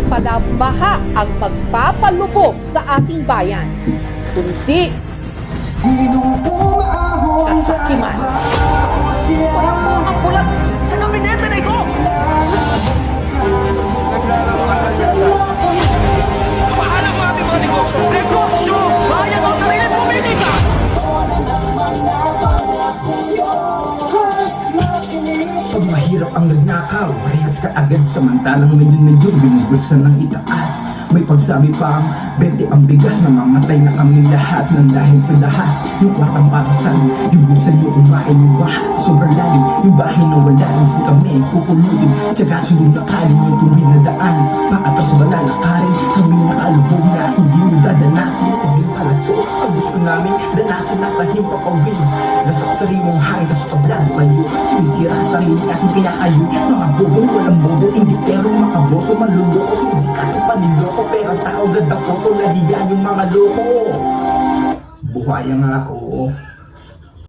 pala baha ang magpapalubog sa ating bayan, kundi kasakiman. Walang po ang bulag sa gabinete na ito! Pahalang mo ating mga negosyo! Negosyo! Bayan ang sarili politika! Pag mahirap ang nagnakaw, parehas ka agad samantalang medyo binubulsan ng itaas. May pagsabi pa ang 20 ang bigas, namamatay na kami lahat ng dahil sa dahas. Yung kwartang parasan, yung bulsa nyo kumain yung baha. Sobrang lalim, yung bahay na wala rin sa kami pupulutin. Tsaga sunod na kalin yung tuwid na daan. Paatas wala na karin, kami nakalubog na hindi nyo dadanasin. Hindi palaso, ang gusto namin danasin nasa himpapawin. Nasa sariwang hanggang sa tablado kayo, sinisira sa amin at kaya kayo. Mga bubong walang bobo, hindi pero makaboso, maluloko, sindikato paniloko. Pero tao ganda ko, nahiyan yung mga loko. Buhay ang ako.